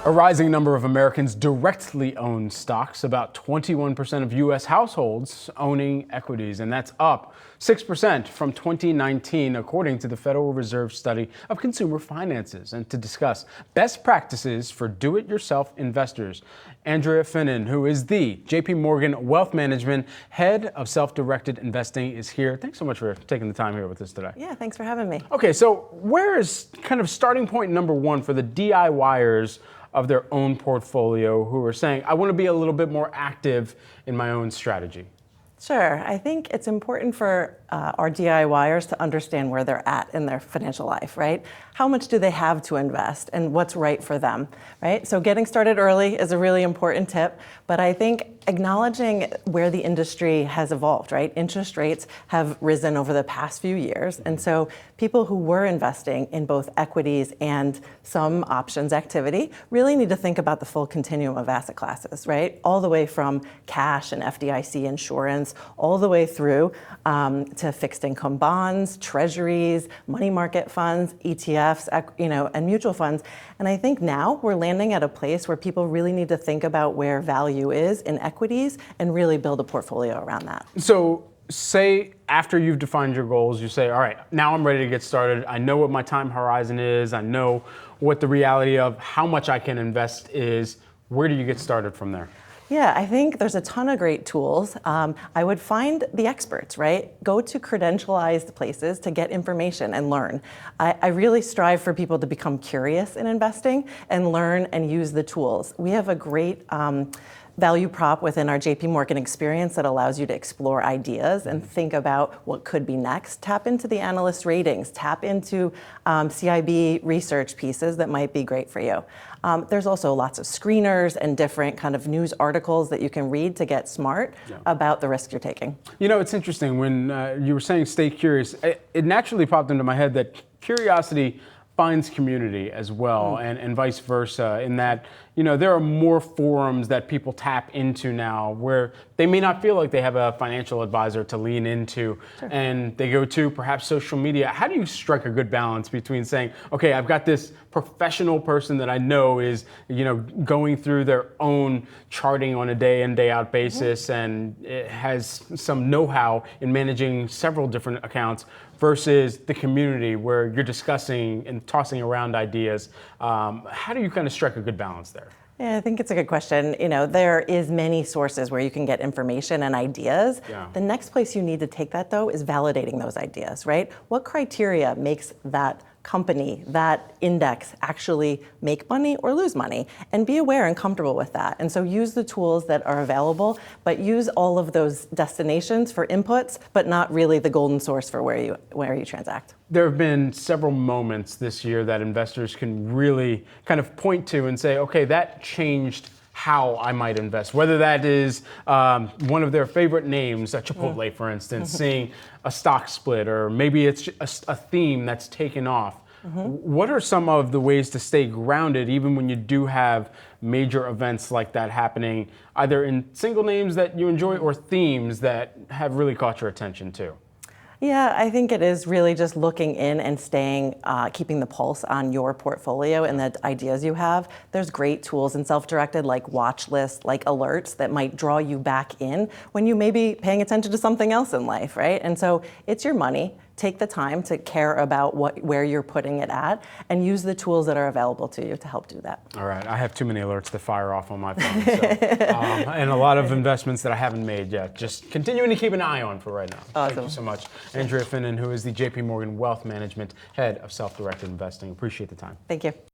A rising number of Americans directly own stocks, about 21% of U.S. households owning equities, and that's up 6% from 2019, according to the Federal Reserve study of consumer finances. And to discuss best practices for do-it-yourself investors, Andrea Finan, who is the JPMorgan Wealth Management Head of Self-Directed Investing, is here. Thanks so much for taking the time here with us today. Yeah, thanks for having me. Okay, so where is kind of starting point number one for the DIYers of their own portfolio who are saying, I want to be a little bit more active in my own strategy? Sure. I think it's important for our DIYers to understand where they're at in their financial life, right? How much do they have to invest and what's right for them, right? So getting started early is a really important tip, but I think acknowledging where the industry has evolved, right? Interest rates have risen over the past few years, and so people who were investing in both equities and some options activity really need to think about the full continuum of asset classes, right? All the way from cash and FDIC insurance, all the way through to fixed income bonds, treasuries, money market funds, ETFs, and mutual funds. And I think now we're landing at a place where people really need to think about where value is in equities and really build a portfolio around that. So say after you've defined your goals, you say, all right, now I'm ready to get started. I know what my time horizon is. I know what the reality of how much I can invest is. Where do you get started from there? Yeah, I think there's a ton of great tools. I would find the experts, right? Go to credentialized places to get information and learn. I really strive for people to become curious in investing and learn and use the tools. We have a great value prop within our JPMorgan experience that allows you to explore ideas and think about what could be next. Tap into the Analyst Ratings, tap into CIB research pieces that might be great for you. There's also lots of screeners and different kind of news articles that you can read to get smart about the risk you're taking. You know, it's interesting when you were saying stay curious, it naturally popped into my head that curiosity finds community as well, and vice versa, in that, you know, there are more forums that people tap into now where they may not feel like they have a financial advisor to lean into, and they go to perhaps social media. How do you strike a good balance between saying, okay, I've got this professional person that I know is, you know, going through their own charting on a day in, day out basis, and it has some know-how in managing several different accounts, versus the community where you're discussing and tossing around ideas? How do you kind of strike a good balance there? Yeah, I think it's a good question. You know, there is many sources where you can get information and ideas. Yeah. The next place you need to take that, though, is validating those ideas, right? What criteria makes that company, that index actually make money or lose money? And be aware and comfortable with that. And so use the tools that are available, but use all of those destinations for inputs, but not really the golden source for where you transact. There have been several moments this year that investors can really kind of point to and say, okay, that changed how I might invest, whether that is one of their favorite names, Chipotle, for instance, seeing a stock split, or maybe it's a theme that's taken off. What are some of the ways to stay grounded even when you do have major events like that happening, either in single names that you enjoy or themes that have really caught your attention too? Yeah, I think it is really just looking in and staying, keeping the pulse on your portfolio and the ideas you have. There's great tools in self-directed, like watch lists, like alerts that might draw you back in when you may be paying attention to something else in life, right? And so it's your money. Take the time to care about where you're putting it at, and use the tools that are available to you to help do that. All right, I have too many alerts to fire off on my phone, so, and a lot of investments that I haven't made yet. Just continuing to keep an eye on for right now. Awesome. Thank you so much. Andrea Finan, who is the JPMorgan Wealth Management Head of Self-Directed Investing. Appreciate the time. Thank you.